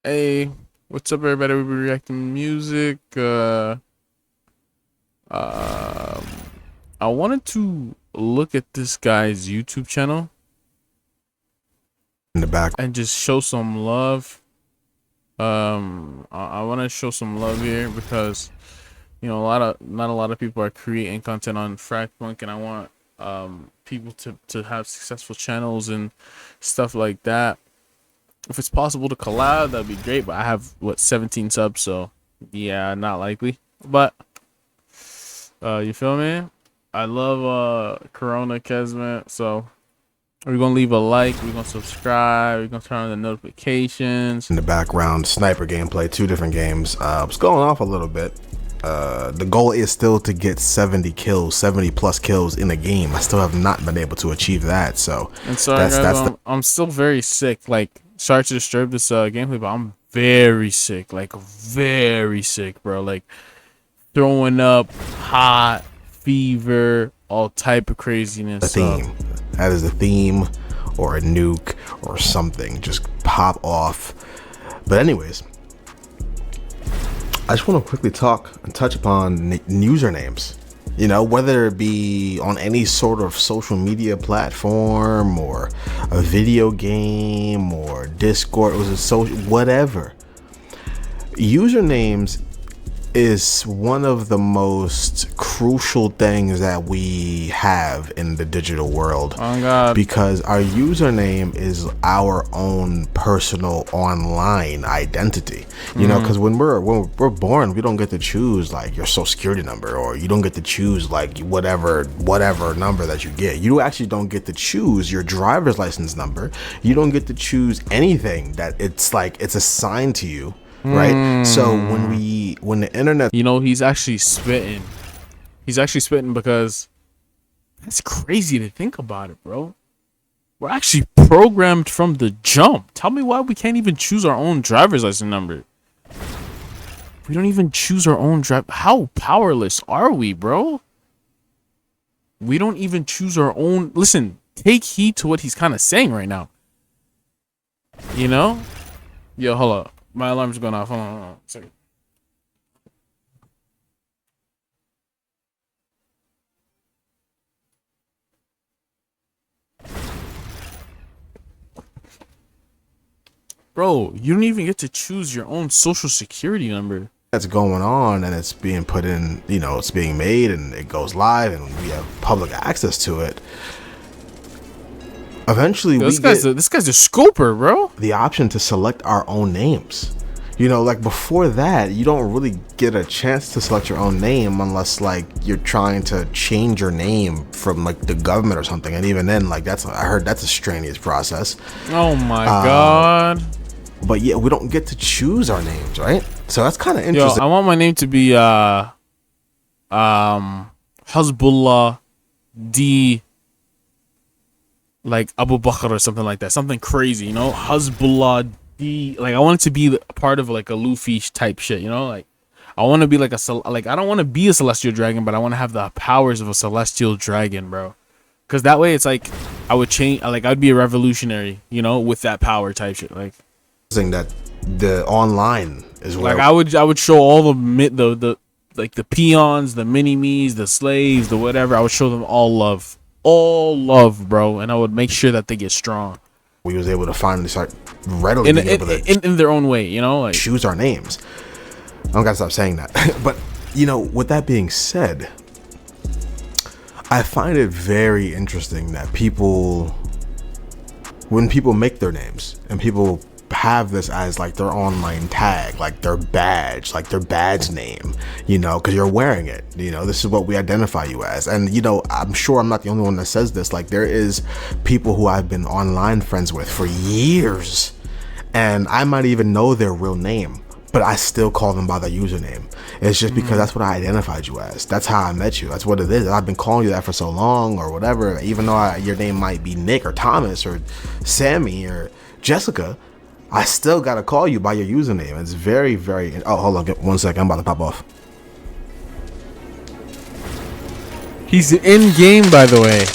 Hey, what's up, everybody? We'll be reacting music. Um, I wanted to look at this guy's YouTube channel in the back. and just show some love. I want to show some love here because not a lot of people are creating content on FragPunk, and I want people to have successful channels and stuff like that. If it's possible to collab, that'd be great. But I have 17 subs, so yeah, not likely. But you feel me? I love Corona Kesmet, so we're gonna leave a like, we're gonna subscribe, we're gonna turn on the notifications. In the background, sniper gameplay, 2 different games. It's going off a little bit. The goal is still to get 70 kills, 70 plus kills in a game. I still have not been able to achieve that. So And sorry guys, I'm still very sick. Like, sorry to disturb this gameplay, but I'm very sick. Like, very sick, bro. Like, throwing up, hot, fever, all type of craziness. the theme. That is a theme or a nuke or something. Just pop off. But anyways, I just want to quickly talk and touch upon usernames. You know, whether it be on any sort of social media platform or a video game or Discord, was a social, whatever. Usernames is one of the most crucial things that we have in the digital world. Oh God. Because our username is our own personal online identity. You know, because when we're born, we don't get to choose like your social security number, or you don't get to choose like whatever number that you get. You actually don't get to choose your driver's license number. You don't get to choose anything that it's assigned to you. Right. So when the internet, He's actually spitting. He's actually spitting because that's crazy to think about it, bro. We're actually programmed from the jump. Tell me why we can't even choose our own driver's license number. We don't even choose our own drive. How powerless are we, bro? We don't even choose our own. Listen, take heed to what he's kind of saying right now. You know? Yo, hold up. My alarm's going off. Hold on a second. Bro, you don't even get to choose your own social security number. that's going on and it's being put in, it's being made and it goes live and we have public access to it. Eventually, Yo, this guy's a scoper, bro. the option to select our own names. Like before that, you don't really get a chance to select your own name unless like you're trying to change your name from like the government or something. And even then, like I heard that's a strenuous process. Oh my God. But yeah, we don't get to choose our names, right? So that's kind of Yo, interesting. I want my name to be Hezbollah D, like Abu Bakr or something like that. Something crazy, Hezbollah D. Like, I want it to be a part of like a Luffy type shit, Like, I want to be like I don't want to be a celestial dragon, but I want to have the powers of a celestial dragon, bro. Because that way it's like I would change, like I'd be a revolutionary, with that power type shit. Like, That the online is where I would show all the like the peons, the mini-me's, the slaves, the whatever. I would show them all love, bro, and I would make sure that they get strong we was able to finally start readily being able to in their own way, like choose our names. I don't gotta stop saying that. But with that being said, I find it very interesting that when people make their names and people have this as like their online tag, like their badge, name, because you're wearing it, this is what we identify you as. And I'm sure I'm not the only one that says this. Like, there is people who I've been online friends with for years and I might even know their real name, but I still call them by their username. It's just because that's what I identified you as. That's how I met you. That's what it is. I've been calling you that for so long or whatever, even though your name might be Nick or Thomas or Sammy or Jessica. I still gotta call you by your username. It's very, very. Oh, hold on, one second. I'm about to pop off. he's in game, by the way.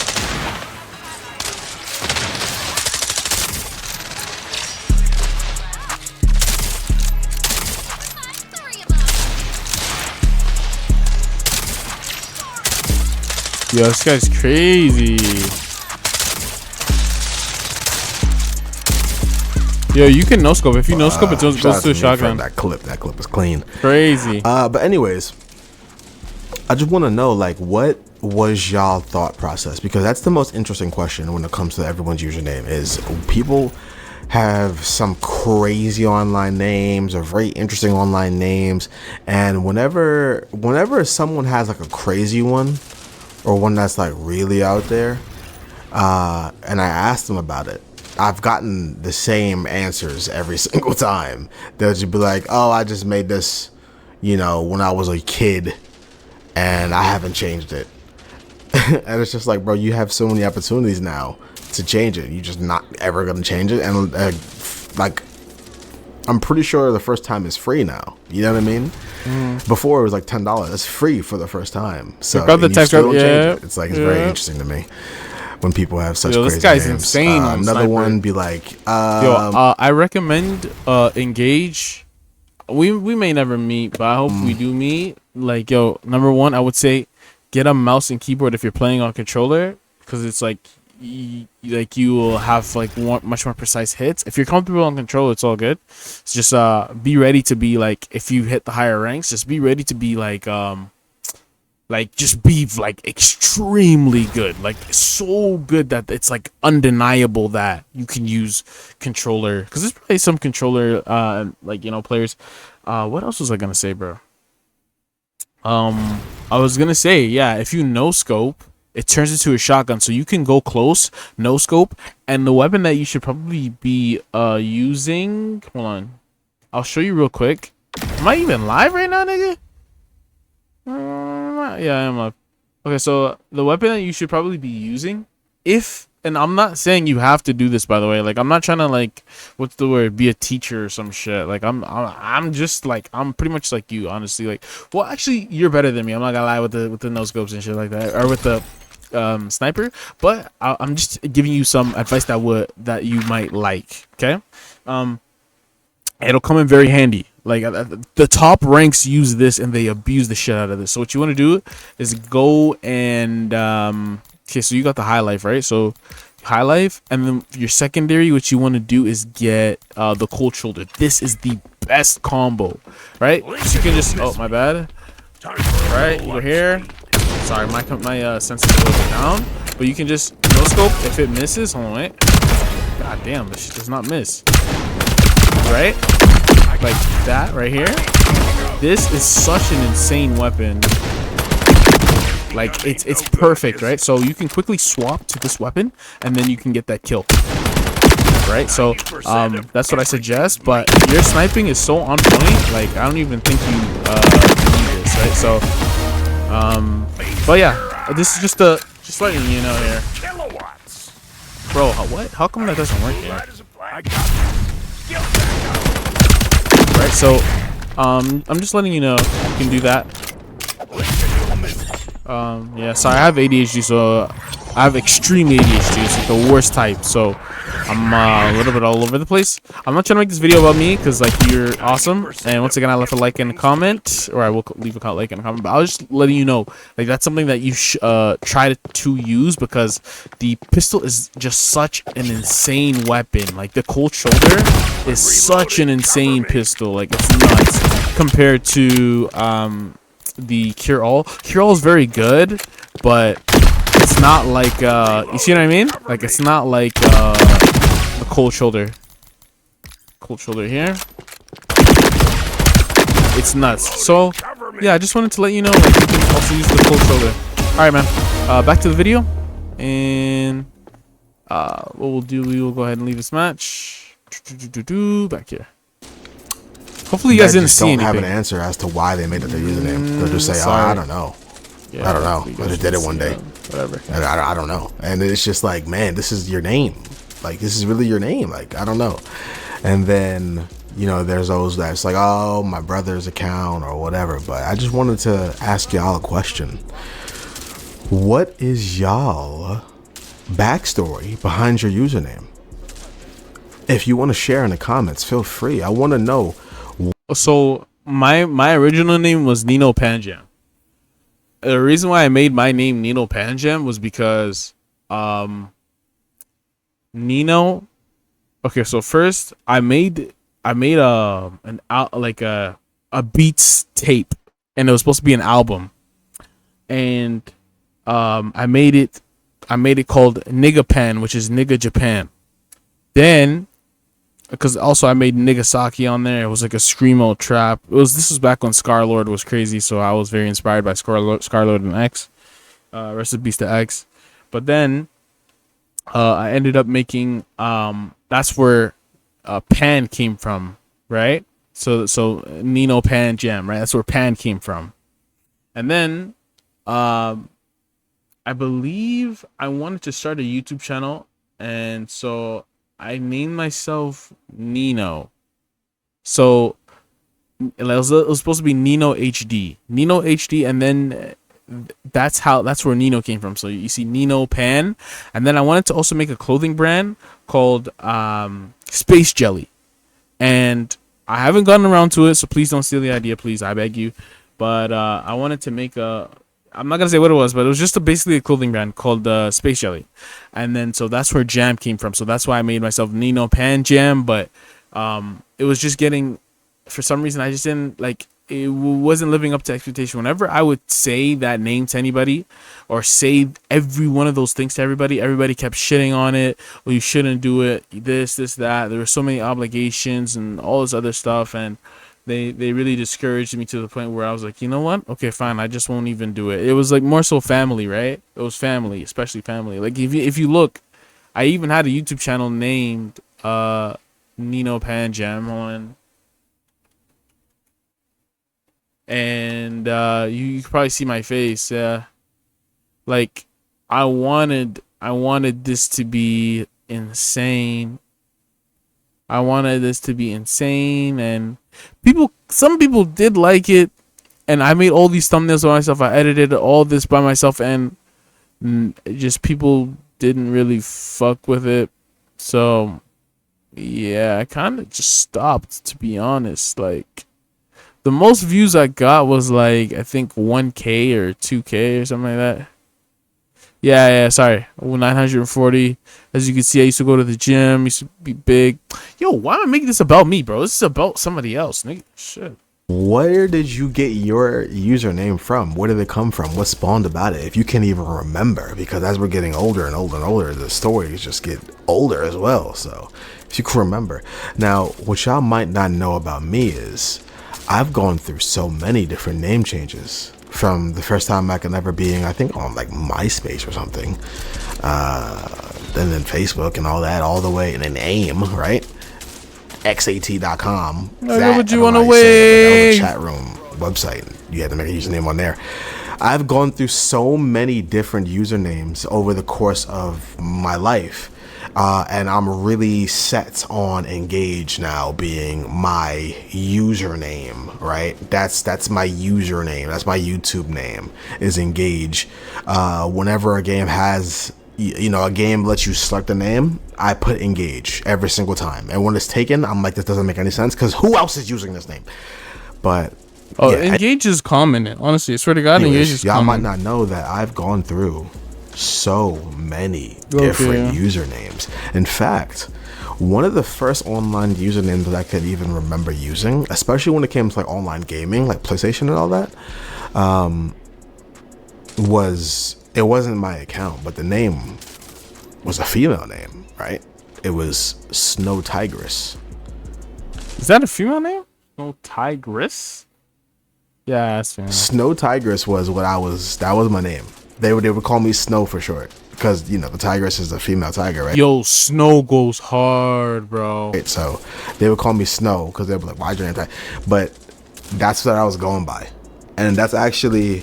Yo, this guy's crazy. Yo, you can no scope. If you no scope, it goes to a shotgun. That clip is clean. Crazy. But anyways, I just want to know, like, what was y'all thought process? Because that's the most interesting question when it comes to everyone's username. Is people have some crazy online names or very interesting online names, and whenever someone has like a crazy one or one that's like really out there, and I asked them about it, I've gotten the same answers every single time. They'll just be like, oh, I just made this, when I was a kid and I haven't changed it. And it's just like, bro, you have so many opportunities now to change it. You're just not ever going to change it. And like, I'm pretty sure the first time is free now. You know what I mean? Before it was like $10. It's free for the first time. So the text, yeah. It's like, it's very interesting to me when people have such this crazy guy's names. insane. On another Sniper. one be like, I recommend Engage. We may never meet, but I hope we do meet. Like, yo, number one, I would say get a mouse and keyboard if you're playing on controller, because it's like you will have like much more precise hits. If you're comfortable on controller, it's all good. So just be ready to be like, if you hit the higher ranks, just be ready to be like just be like extremely good, like so good that it's like undeniable that you can use controller, because there's probably some controller players. What else was I gonna say, bro? I was gonna say, yeah, if you no scope, it turns into a shotgun, so you can go close, no scope. And the weapon that you should probably be using, hold on, I'll show you real quick. Am I even live right now, nigga? Yeah, I am live. Okay, so the weapon that you should probably be using, and I'm not saying you have to do this, by the way. Like, I'm not trying to, like, what's the word, be a teacher or some shit. Like, I'm just like, I'm pretty much like you, honestly. Like, well, actually, you're better than me. I'm not gonna lie with the no scopes and shit like that, or with the sniper. But I'm just giving you some advice that you might like. Okay, it'll come in very handy. Like, the top ranks use this and they abuse the shit out of this. So what you want to do is go and okay, so you got the high life, right? So high life, and then your secondary, what you want to do is get the cold shoulder. This is the best combo, right? So you can just, oh, my bad. Right, you go here. Sorry, my sensitivity is a little bit down, but you can just no scope. If it misses, hold on, wait. God damn, this shit does not miss. Right, like that right here. This is such an insane weapon. Like, it's perfect, right? So you can quickly swap to this weapon, and then you can get that kill. Right, so that's what I suggest. But your sniping is so on point. Like, I don't even think you need this, right? So, but yeah, this is just letting you know here, bro. What? How come that doesn't work yet? Right, so I'm just letting you know you can do that. Yeah, sorry, I have ADHD, so I have extreme ADHD. It's like the worst type, so I'm a little bit all over the place. I'm not trying to make this video about me, because like, you're awesome, and once again, I left a like and a comment, or I will leave a like and a comment, but I was just letting you know, like, that's something that you try to use, because the pistol is just such an insane weapon. Like, the cold shoulder is such an insane pistol. Like, it's nuts compared to the cure all. Cure all is very good, but it's not like you see what I mean? Like, it's not like the cold shoulder. Cold shoulder here. It's nuts. So yeah, I just wanted to let you know, like, you can also use the cold shoulder. Alright, man. Back to the video. And what we'll do, we will go ahead and leave this match. Back here. Hopefully you guys didn't see anything. Don't have an answer as to why they made it their username. They'll just say, oh, I don't know. Yeah, I don't know. I just did it one day. Whatever. I don't know. And it's just like, man, this is your name. Like, this is really your name. Like, I don't know. And then, there's those that's like, oh, my brother's account or whatever. But I just wanted to ask y'all a question. What is y'all backstory behind your username? If you want to share in the comments, feel free. I want to know. So my original name was Nino Panjam. the reason why I made my name Nino Panjam was because um Nino. Okay, so first I made an out like a beats tape, and it was supposed to be an album, and I made it called Nigga Pen, which is Nigga Japan. Then because also I made Nagasaki on there. It was like a screamo trap. This was back when Scarlord was crazy, so I was very inspired by Scarlord and X. Rest in peace to X. But then I ended up making that's where Pan came from, right? So Nino Pan Jam, right? That's where Pan came from. And then I believe I wanted to start a YouTube channel, and so I named myself Nino. So it was supposed to be Nino HD, and then that's where Nino came from. So you see Nino Pan, and then I wanted to also make a clothing brand called Space Jelly, and I haven't gotten around to it. So please don't steal the idea, please, I beg you. But I wanted to make a. I'm not gonna say what it was, but it was just basically a clothing brand called Space Jelly, and then so that's where Jam came from. So that's why I made myself Nino Pan Jam. But it was just getting, for some reason, I just didn't like. It wasn't living up to expectation. Whenever I would say that name to anybody, or say every one of those things to everybody kept shitting on it. Well, you shouldn't do it. This, that. There were so many obligations and all this other stuff, and they really discouraged me to the point where I was like, you know what? Okay, fine. I just won't even do it. It was like more so family, right? It was family, especially family. Like if you look, I even had a YouTube channel named Nino Panjam on, and you can probably see my face. Yeah, like I wanted this to be insane. I wanted this to be insane, and some people did like it, and I made all these thumbnails by myself. I edited all this by myself, and just people didn't really fuck with it. So yeah, I kind of just stopped, to be honest. Like the most views I got was like I think 1K or 2K or something like that. Yeah, sorry. 940. As you can see, I used to go to the gym. Used to be big. Yo, why am I making this about me, bro? This is about somebody else, nigga. Shit. Where did you get your username from? Where did it come from? What spawned about it? If you can't even remember, because as we're getting older and older and older, the stories just get older as well. So if you can remember. Now, what y'all might not know about me is I've gone through so many different name changes. From the first time I can ever being, I think, on like MySpace or something, and then Facebook and all that, all the way, and then AIM, right? XAT.com. What you want to That wait? was a chat room website. You had to make a username on there. I've gone through so many different usernames over the course of my life. And I'm really set on Engage now being my username, right? That's my username. That's my YouTube name, is Engage. Whenever a game has, a game lets you select a name, I put Engage every single time. And when it's taken, I'm like, this doesn't make any sense because who else is using this name? But yeah, Engage is common. Honestly, I swear to God, Engage is y'all common. might not know that I've gone through so many different usernames. In fact, one of the first online usernames that I could even remember using, especially when it came to like online gaming, like PlayStation and all that, it wasn't my account, but the name was a female name, right? It was Snow Tigress. Is that a female name? Snow Tigress? Yeah, that's female. Snow Tigress was that was my name. They would call me Snow for short, because the tigress is a female tiger, right? Yo, Snow goes hard, bro. Right, so they would call me Snow because they were like, "Why'd your name tiger?" But that's what I was going by, and that's actually,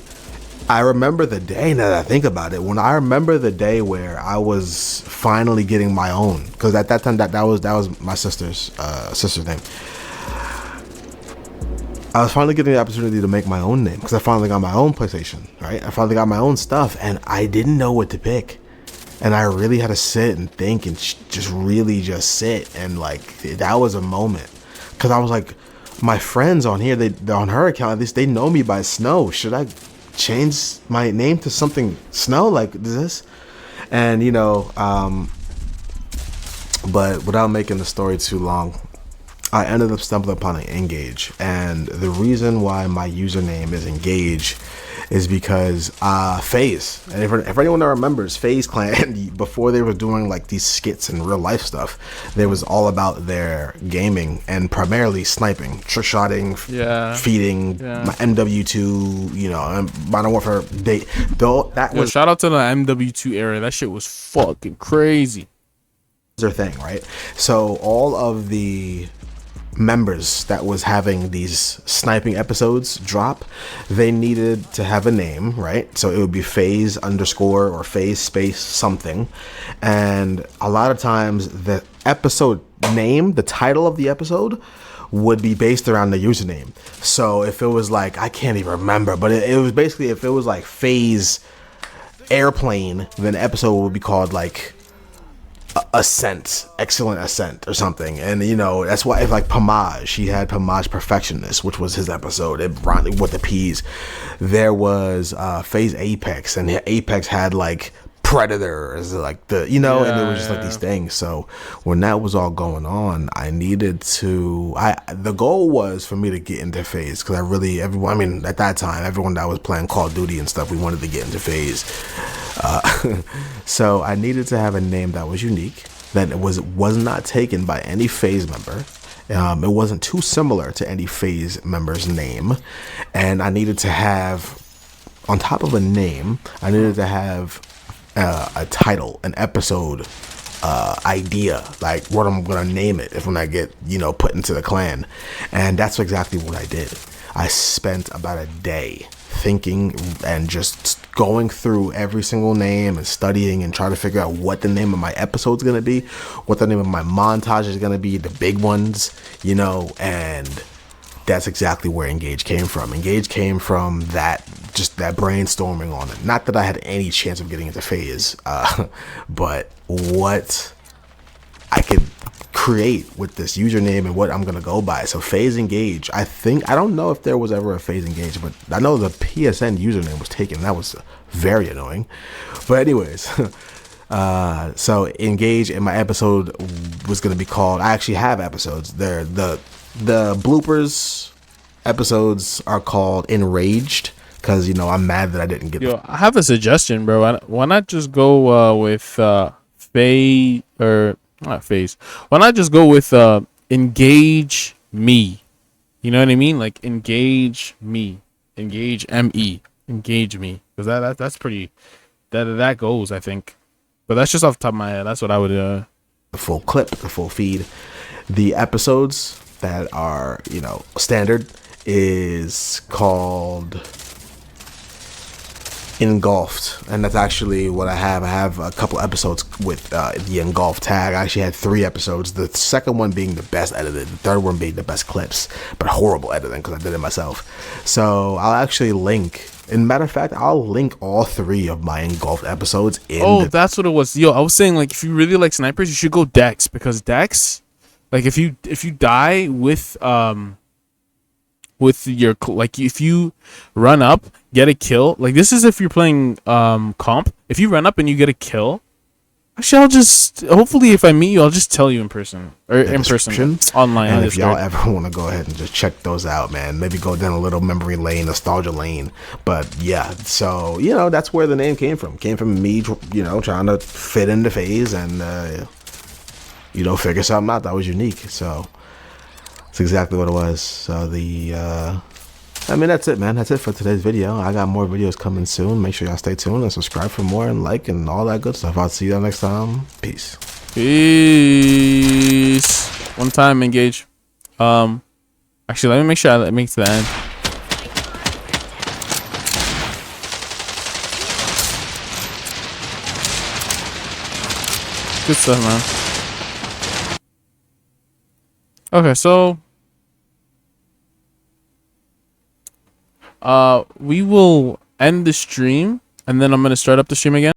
I remember the day. Now that I think about it, when I remember the day where I was finally getting my own, because at that time that was my sister's name. I was finally getting the opportunity to make my own name because I finally got my own PlayStation, right? I finally got my own stuff, and I didn't know what to pick. And I really had to sit and think and just sit. And like, that was a moment. Because I was like, my friends on here, on her account, at least they know me by Snow. Should I change my name to something Snow like this, and but without making the story too long, I ended up stumbling upon an Engage, and the reason why my username is Engage is because FaZe, and if anyone that remembers FaZe Clan, before they were doing like these skits and real life stuff, they was all about their gaming and primarily sniping, trick shotting, feeding, my MW2, and Modern Warfare. That was shout out to the MW2 era. That shit was fucking crazy. Their thing, right? So all of the members that was having these sniping episodes drop, they needed to have a name, right? So it would be FaZe underscore or FaZe space something, and a lot of times the episode name, the title of the episode, would be based around the username. So if it was like, I can't even remember, but it was basically, if it was like FaZe airplane, then the episode would be called like Ascent, Excellent Ascent or something. And that's why, if like Pomage, he had Pomage Perfectionist, which was his episode, it rhymed with the P's. There was FaZe Apex, and Apex had like Predator as like the and it was just like these things. So when that was all going on, I needed to the goal was for me to get into FaZe, because at that time, everyone that was playing Call of Duty and stuff, we wanted to get into FaZe. So I needed to have a name that was unique, that was not taken by any FaZe member. It wasn't too similar to any FaZe member's name, and I needed to have, on top of a name, I needed to have a title, an episode, idea, like what I'm gonna name it if when I get put into the clan. And that's exactly what I did. I spent about a day thinking and just going through every single name and studying and trying to figure out what the name of my episode's gonna be, what the name of my montage is gonna be, the big ones, and that's exactly where Engage came from. Engage came from that brainstorming on it. Not that I had any chance of getting into FaZe, but what I could create with this username and what I'm gonna go by. So FaZe Engage, I don't know if there was ever a FaZe Engage, but I know the PSN username was taken. That was very annoying. But anyways, so Engage, and my episode was gonna be called, I actually have episodes there. The bloopers episodes are called Enraged, because I'm mad that I didn't get. I have a suggestion, bro. Why not just go with FaZe, or not FaZe? Why not just go with Engage Me? You know what I mean? Like Engage Me, Engage Me, Engage Me, because that's pretty. That goes, I think. But that's just off the top of my head. That's what I would. The full clip, the full feed, the episodes that are standard is called Engulfed, and that's actually what I have. I have a couple episodes with the Engulfed tag. I actually had 3 episodes, the second one being the best edited, the third one being the best clips, but horrible editing because I did it myself. So I'll actually link, in matter of fact, I'll link all 3 of my Engulfed episodes in that's what it was. I was saying, like, if you really like snipers, you should go Dex, because Dex, like, if you die with your, like, if you run up, get a kill, like, this is if you're playing comp, if you run up and you get a kill, actually, I'll just, hopefully if I meet you, I'll just tell you in person, or in person, online. And if y'all ever want to go ahead and just check those out, man, maybe go down a little memory lane, nostalgia lane. But yeah, so that's where the name came from me, trying to fit into FaZe and figure something out that was unique. So that's exactly what it was. So that's it, man. That's it for today's video. I got more videos coming soon. Make sure y'all stay tuned and subscribe for more, and like, and all that good stuff. I'll see y'all next time. Peace. Peace. One time, Engage. Actually, let me make sure I make it to the end. Good stuff, man. Okay, so we will end the stream, and then I'm gonna start up the stream again.